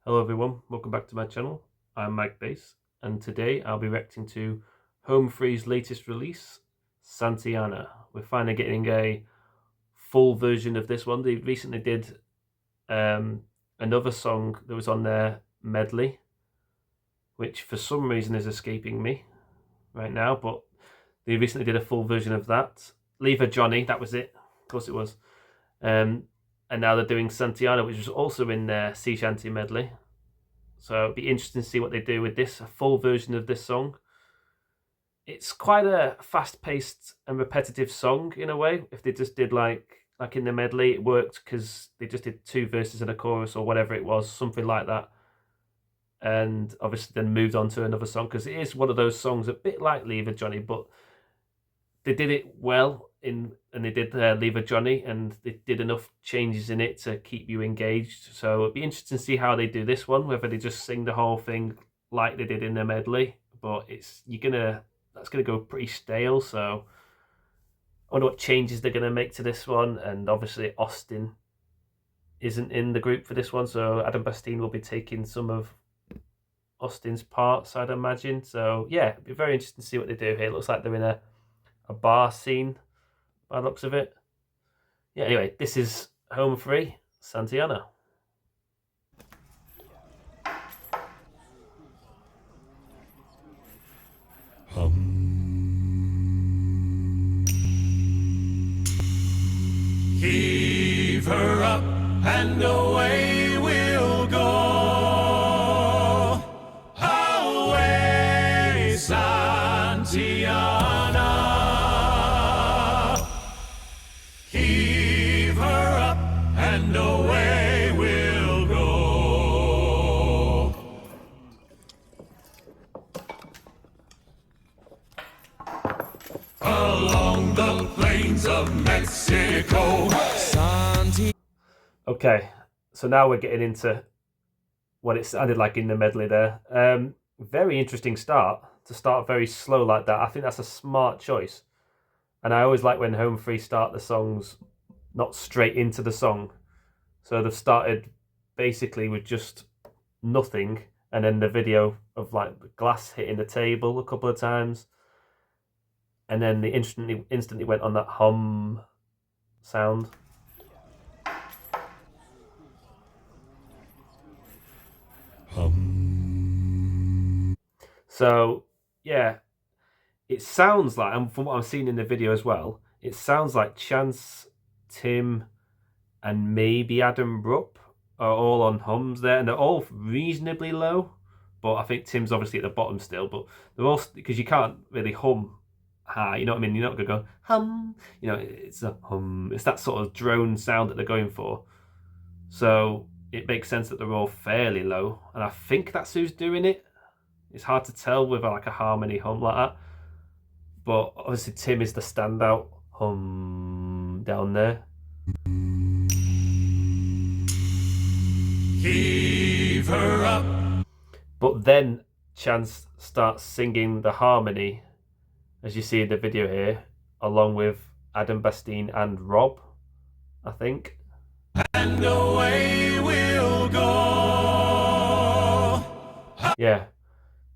Hello everyone, welcome back to my channel. I'm Mike Bass, and today I'll be reacting to Home Free's latest release, Santiana. We're finally getting a full version of this one. They recently did another song that was on their medley, which for some reason is escaping me right now, but they recently did a full version of that. Leave a Johnny, that was it. Of course it was. And now they're doing Santiana, which was also in their Sea Shanty medley. So it'd be interesting to see what they do with this, a full version of this song. It's quite a fast-paced and repetitive song in a way. If they just did like in the medley, it worked because they just did two verses and a chorus or whatever it was, something like that. And obviously then moved on to another song because it is one of those songs a bit like Leave a Johnny, but they did it well and they did Leave a Johnny, and they did enough changes in it to keep you engaged. So it'd be interesting to see how they do this one, whether they just sing the whole thing like they did in the medley. But that's gonna go pretty stale. So I wonder what changes they're gonna make to this one. And obviously Austin isn't in the group for this one, so Adam Bastine will be taking some of Austin's parts, I'd imagine. So yeah, it'd be very interesting to see what they do here. It looks like they're in a bar scene by the looks of it. Yeah, anyway, this is Home Free, Santiana. Heave her up and away we'll go. Away, Santiana. Heave her up and away we'll go. Along the plains of Mexico. Okay, so now we're getting into what it sounded like in the medley there. Very interesting start, to start very slow like that. I think that's a smart choice. And I always like when Home Free start the songs not straight into the song. So they've started basically with just nothing, and then the video of like the glass hitting the table a couple of times. And then they instantly went on that hum sound. So yeah, it sounds like, and from what I'm seeing in the video as well, it sounds like Chance, Tim, and maybe Adam Rupp are all on hums there, and they're all reasonably low. But I think Tim's obviously at the bottom still. But they're all, because you can't really hum high. You know what I mean? You're not gonna go hum. You know, it's a hum. It's that sort of drone sound that they're going for. So it makes sense that they're all fairly low, and I think that's who's doing it. It's hard to tell with like a harmony hum like that. But obviously Tim is the standout hum down there. Heave her up. But then Chance starts singing the harmony, as you see in the video here, along with Adam Bastine and Rob, I think. And away we'll go. Yeah.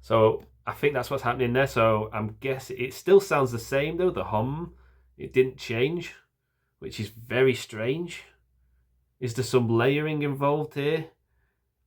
So I think that's what's happening there. So I'm guessing it still sounds the same though, the hum. It didn't change, which is very strange. Is there some layering involved here?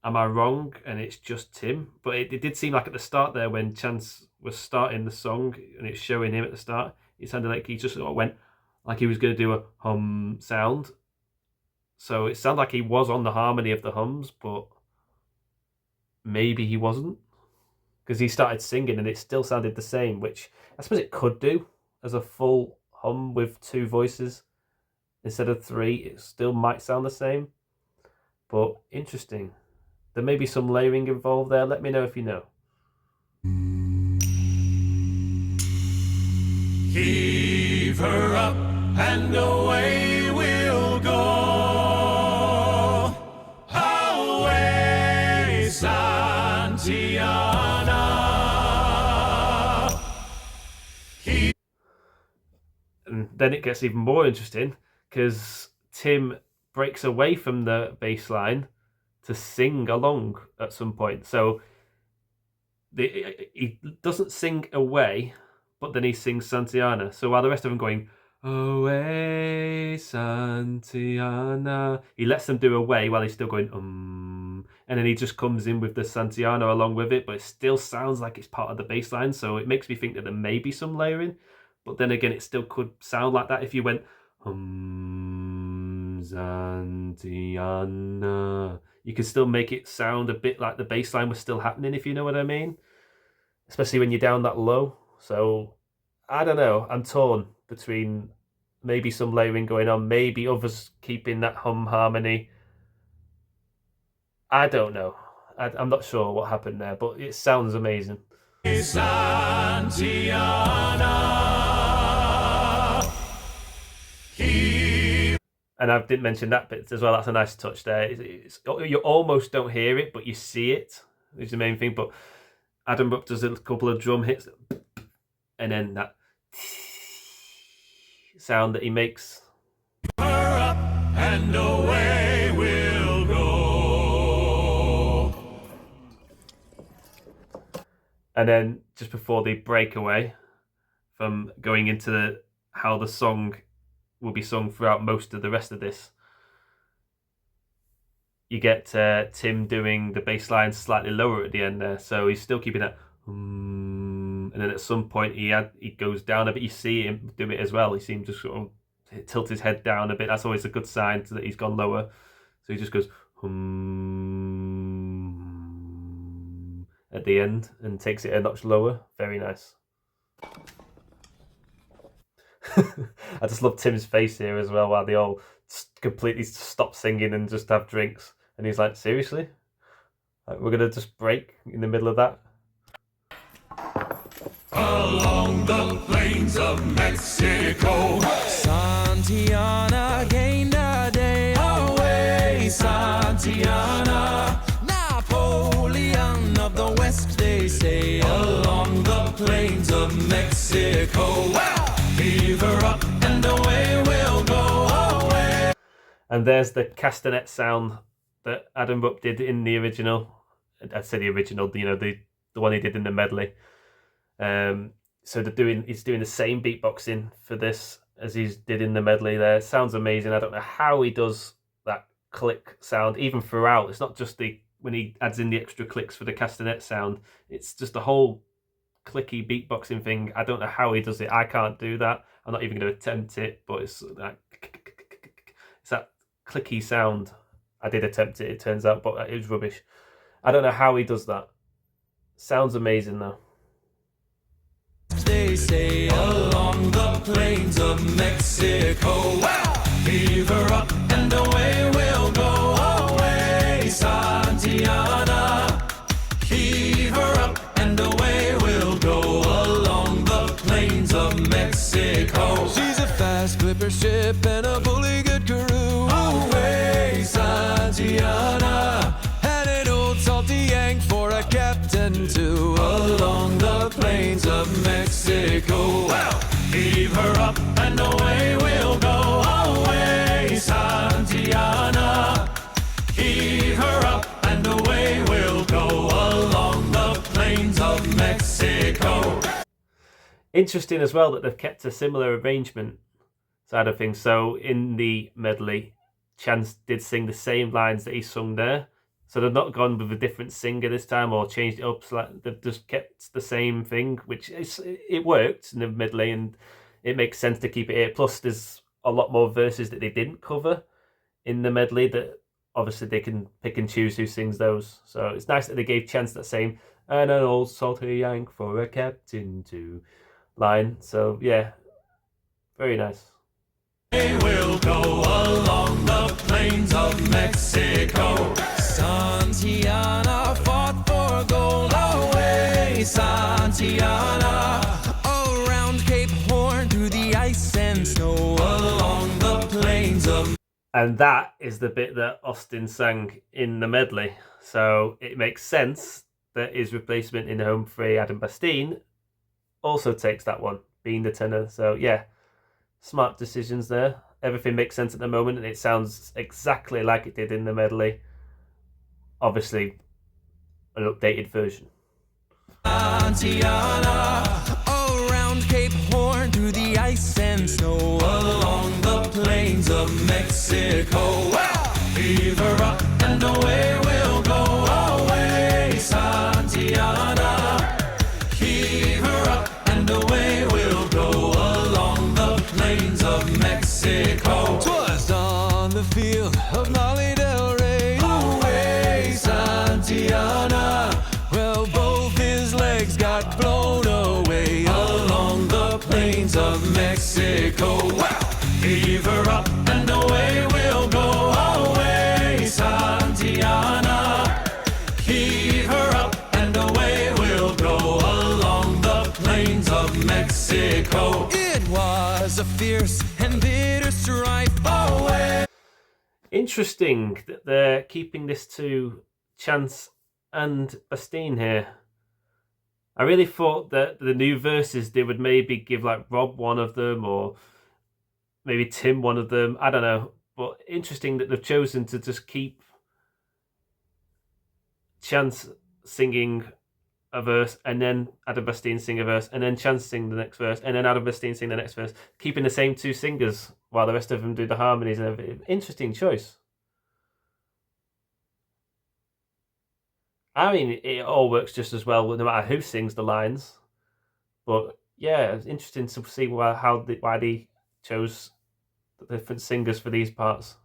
Am I wrong? And it's just Tim? But it did seem like at the start there, when Chance was starting the song and it's showing him at the start, it sounded like he just sort of went like he was going to do a hum sound. So it sounded like he was on the harmony of the hums, but maybe he wasn't, because he started singing and it still sounded the same, which I suppose it could do as a full hum with two voices instead of three. It still might sound the same, but interesting. There may be some layering involved there. Let me know if you know. Heave her up and away we'll go. Away, Santiana. And then it gets even more interesting because Tim breaks away from the bass line to sing along at some point. So he doesn't sing away, but then he sings Santiana. So while the rest of them going, away, Santiana, he lets them do away while he's still going, and then he just comes in with the Santiana along with it, but it still sounds like it's part of the bass line. So it makes me think that there may be some layering, but then again, it still could sound like that if you went, Santiana. You can still make it sound a bit like the bass line was still happening, if you know what I mean. Especially when you're down that low. So I don't know. I'm torn between maybe some layering going on, maybe others keeping that hum harmony. I don't know. I'm not sure what happened there, but it sounds amazing. Santiana. And I didn't mention that bit as well. That's a nice touch there. You almost don't hear it, but you see it, which is the main thing. But Adam Rupp does a couple of drum hits, and then that sound that he makes. Up and away we'll go. And then just before the breakaway from going into how the song will be sung throughout most of the rest of this, you get Tim doing the bass line slightly lower at the end there. So he's still keeping that. And then at some point he goes down a bit. You see him do it as well. You see him just sort of tilt his head down a bit. That's always a good sign that he's gone lower. So he just goes at the end and takes it a notch lower. Very nice. I just love Tim's face here as well, while they all completely stop singing and just have drinks. And he's like, seriously? Like, we're going to just break in the middle of that? Along the plains of Mexico, Santiana gained a day away. Santiana, Napoleon of the West, they say. Along the plains of Mexico, heave her up and away we'll go away. And there's the castanet sound that Adam Rupp did in the original. I'd say the original, the one he did in the medley. So he's doing the same beatboxing for this as he did in the medley there. It sounds amazing. I don't know how he does that click sound even throughout. It's not just when he adds in the extra clicks for the castanet sound. It's just the whole clicky beatboxing thing. I don't know how he does it. I can't do that. I'm not even going to attempt it, but it's that clicky sound. I did attempt it, it turns out, but it was rubbish. I don't know how he does that. Sounds amazing though. They say along the plains of Mexico, heave her up and away we'll go away. Santiana, heave her up and away we'll go along the plains of Mexico. She's a fast clipper ship and a fully good crew. Away, Santiana, and an old salty yank for a captain too. Along the plains of Mexico, heave her up and away we'll go away. Santiana, heave her up and away we'll go along the plains of Mexico. Interesting as well that they've kept a similar arrangement side of things. So in the medley, Chance did sing the same lines that he sung there. So they've not gone with a different singer this time or changed it up. They've just kept the same thing, which it worked in the medley and it makes sense to keep it here. Plus, there's a lot more verses that they didn't cover in the medley that obviously they can pick and choose who sings those. So it's nice that they gave Chance that same and an old salty yank for a captain too line. So yeah, very nice. We'll go along the plains of Mexico. Santiana fought for gold away. Santiana, around Cape Horn through the ice and snow. Along the plains of. And that is the bit that Austin sang in the medley. So it makes sense that his replacement in Home Free, Adam Bastine, also takes that one, being the tenor. So yeah, smart decisions there. Everything makes sense at the moment and it sounds exactly like it did in the medley. obviously an updated version. Santiana, around Cape Horn, through the ice and snow, along the plains of Mexico. Heave her up and away we'll go, away, Santiana. Heave her up and away we'll go, along the plains of Mexico. 'Twas on the field of Molly Del Rey, away, Santiana. Well, both his legs got blown away along the plains of Mexico. Heave her up and away we'll go, away, Santiana. Heave her up and away we'll go along the plains of Mexico. It was a fierce and bitter strife, away. Interesting that they're keeping this to Chance and Bastine here. I really thought that the new verses they would maybe give like Rob one of them or maybe Tim one of them. I don't know. But interesting that they've chosen to just keep Chance singing a verse and then Adam Bastine sing a verse and then Chance sing the next verse and then Adam Bastine sing the next verse, keeping the same two singers while the rest of them do the harmonies and everything. Interesting choice. I mean, it all works just as well no matter who sings the lines. But yeah, it's interesting to see why they chose the different singers for these parts.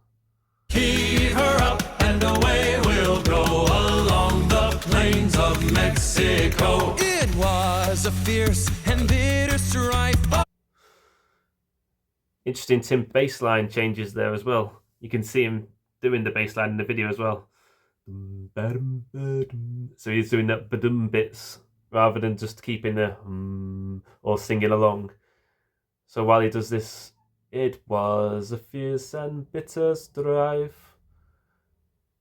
Heave her up and away we'll go along the plains of Mexico. It was a fierce and bitter strife. Interesting Tim bass line changes there as well. You can see him doing the bass line in the video as well. So he's doing that badum bits rather than just keeping the or singing along. So while he does this, it was a fierce and bitter strife.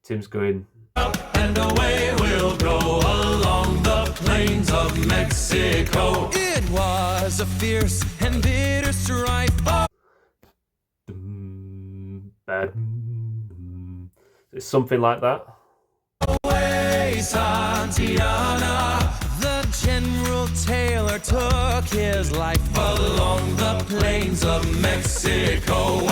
Tim's going up and away we'll go along the plains of Mexico. It was a fierce and bitter strife. It's something like that. Away, Santiana. The General Taylor took his life along the plains of Mexico.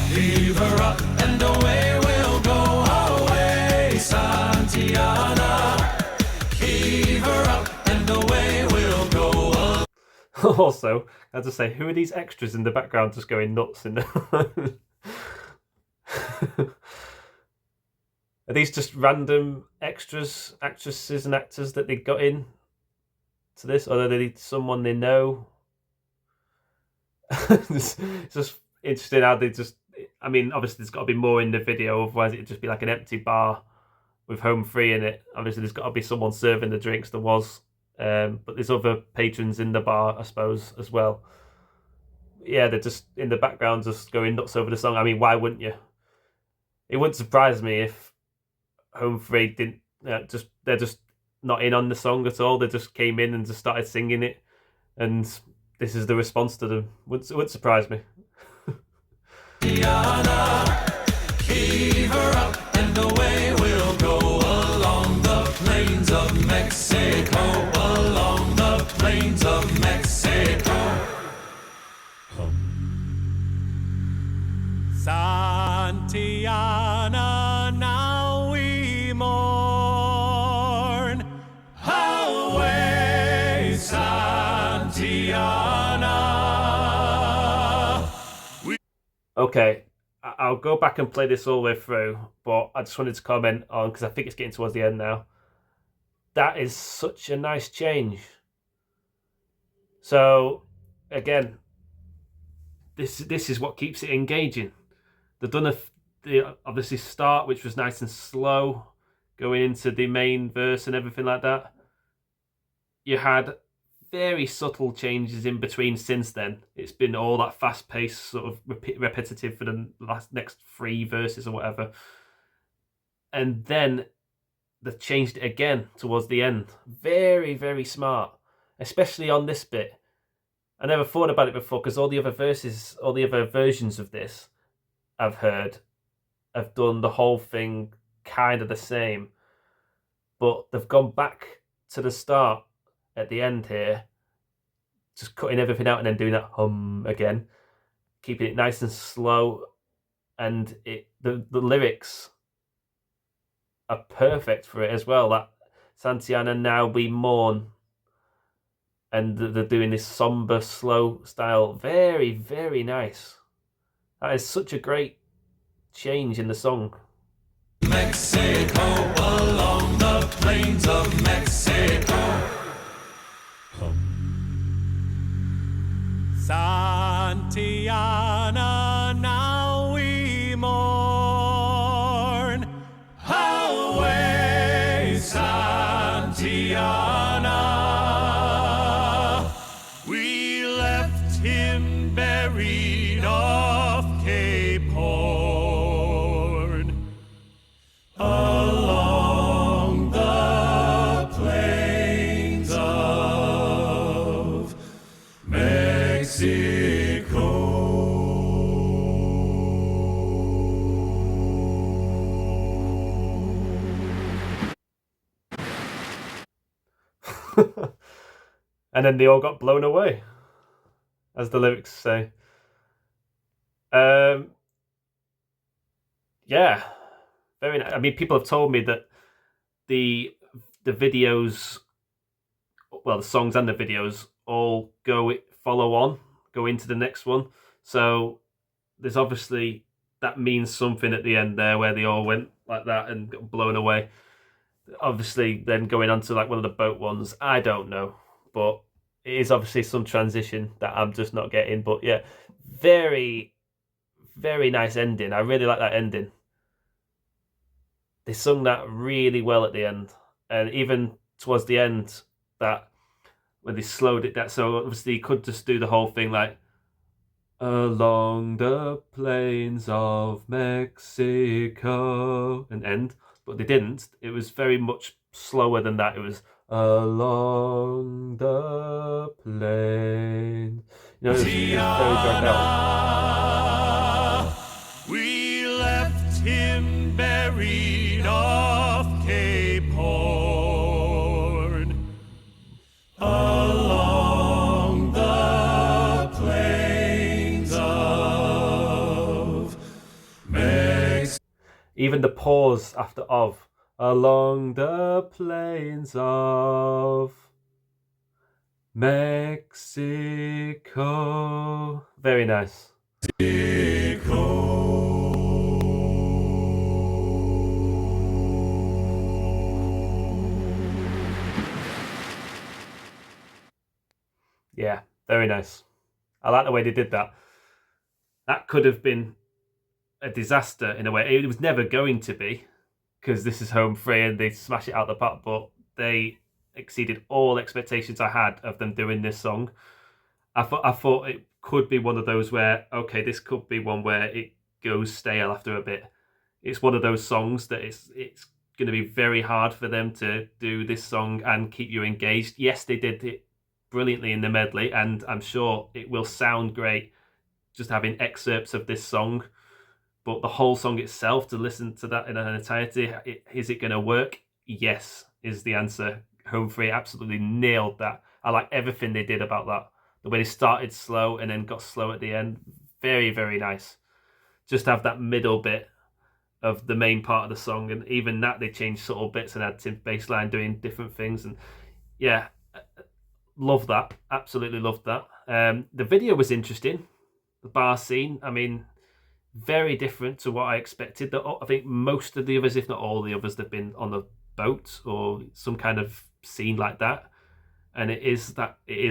Heave her up and away we'll go, away, Santiana. Heave her up and away we'll go. Also, I have to say, who are these extras in the background just going nuts in the Are these just random extras, actresses and actors that they got in to this? Or are they someone they know? It's just interesting how they just... I mean, obviously there's got to be more in the video, otherwise it'd just be like an empty bar with home free in it. Obviously there's got to be someone serving the drinks, there was. But there's other patrons in the bar, I suppose, as well. Yeah, they're just in the background just going nuts over the song. I mean, why wouldn't you? It wouldn't surprise me if Home Free didn't they're just not in on the song at all. They just came in and just started singing it, and this is the response to them. Wouldn't surprise me. Diana, heave her up and away we'll go along the plains of Mexico, along the plains of Mexico. Santiana, now we mourn. Away, Santiana. Okay, I'll go back and play this all the way through, but I just wanted to comment on, because I think it's getting towards the end now. That is such a nice change. So, again, this is what keeps it engaging. They've done the obviously start, which was nice and slow, going into the main verse and everything like that. You had very subtle changes in between since then. It's been all that fast-paced, sort of repetitive for the next 3 verses or whatever. And then they've changed it again towards the end. Very, very smart, especially on this bit. I never thought about it before, because all the other verses, all the other versions of this I've heard have done the whole thing kind of the same. but they've gone back to the start at the end here, just cutting everything out and then doing that hum again, keeping it nice and slow, and the lyrics are perfect for it as well. That Santiana now we mourn, and they're doing this somber, slow style. Very, very nice. That is such a great change in the song. Mexico, along the plains of Mexico. Santiana, now we mourn. Away, Santiana. We left him buried off Cape Horn, along the plains of Mexico. And then they all got blown away, as the lyrics say. Yeah, very nice. I mean, people have told me that the videos, well, the songs and the videos all go into the next one. So there's obviously, that means something at the end there where they all went like that and got blown away. Obviously, then going on to like one of the boat ones, I don't know, but it is obviously some transition that I'm just not getting. But yeah, very, very nice ending. I really like that ending. They sung that really well at the end, and even towards the end, that when they slowed it down, so obviously you could just do the whole thing like along the plains of Mexico and end, but they didn't. It was very much slower than that. It was along the plain. You know, it was very dragged out. We left him buried off Cape Horn, along the plains of Mexico. Even the pause after of, along the plains of Mexico. Very nice. Yeah, very nice. I like the way they did that. That could have been a disaster in a way. It was never going to be, because this is home free and they smash it out the park, but they exceeded all expectations I had of them doing this song. I thought it could be one of those where, okay, this could be one where it goes stale after a bit. It's one of those songs that it's going to be very hard for them to do this song and keep you engaged. Yes, they did it brilliantly in the medley, and I'm sure it will sound great just having excerpts of this song. But the whole song itself, to listen to that in an entirety, is it going to work? Yes, is the answer. Home Free absolutely nailed that. I like everything they did about that. The way they started slow and then got slow at the end. Very, very nice. Just have that middle bit of the main part of the song, and even that they changed subtle bits and had Tim bassline doing different things. And yeah, love that. Absolutely loved that. The video was interesting. The bar scene, I mean, very different to what I expected. I think most of the others, if not all the others, have been on a boat or some kind of scene like that. And it is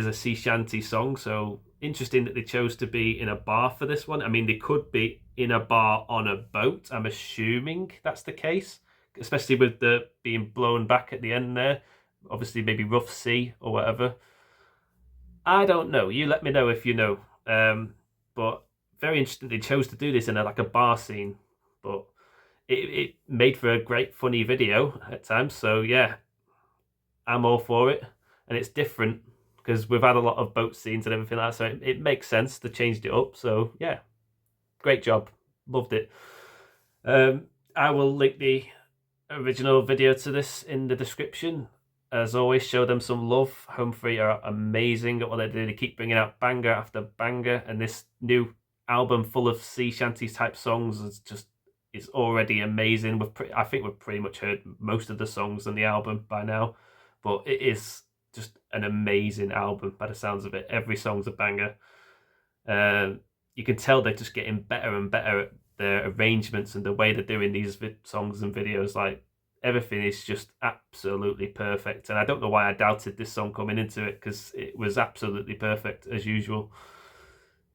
a sea shanty song, so interesting that they chose to be in a bar for this one. I mean, they could be in a bar on a boat. I'm assuming that's the case, especially with the being blown back at the end there. Obviously, maybe rough sea or whatever. I don't know. You let me know if you know. But very interesting they chose to do this in like a bar scene, but it made for a great funny video at times. So yeah, I'm all for it, and it's different because we've had a lot of boat scenes and everything like that, so it makes sense to change it up. So yeah, great job, loved it. I will link the original video to this in the description. As always, show them some love. Home Free are amazing at what they do. They keep bringing out banger after banger, and this new album full of sea shanties type songs is already amazing. I think we've pretty much heard most of the songs on the album by now, but it is just an amazing album by the sounds of it. Every song's a banger. You can tell they're just getting better and better at their arrangements and the way they're doing these songs and videos. Like, everything is just absolutely perfect, and I don't know why I doubted this song coming into it, because it was absolutely perfect as usual.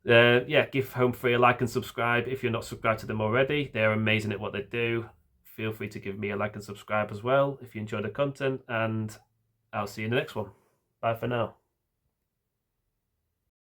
Yeah, give Home Free a like and subscribe if you're not subscribed to them already. They're amazing at what they do. Feel free to give me a like and subscribe as well if you enjoy the content, and I'll see you in the next one. Bye for now.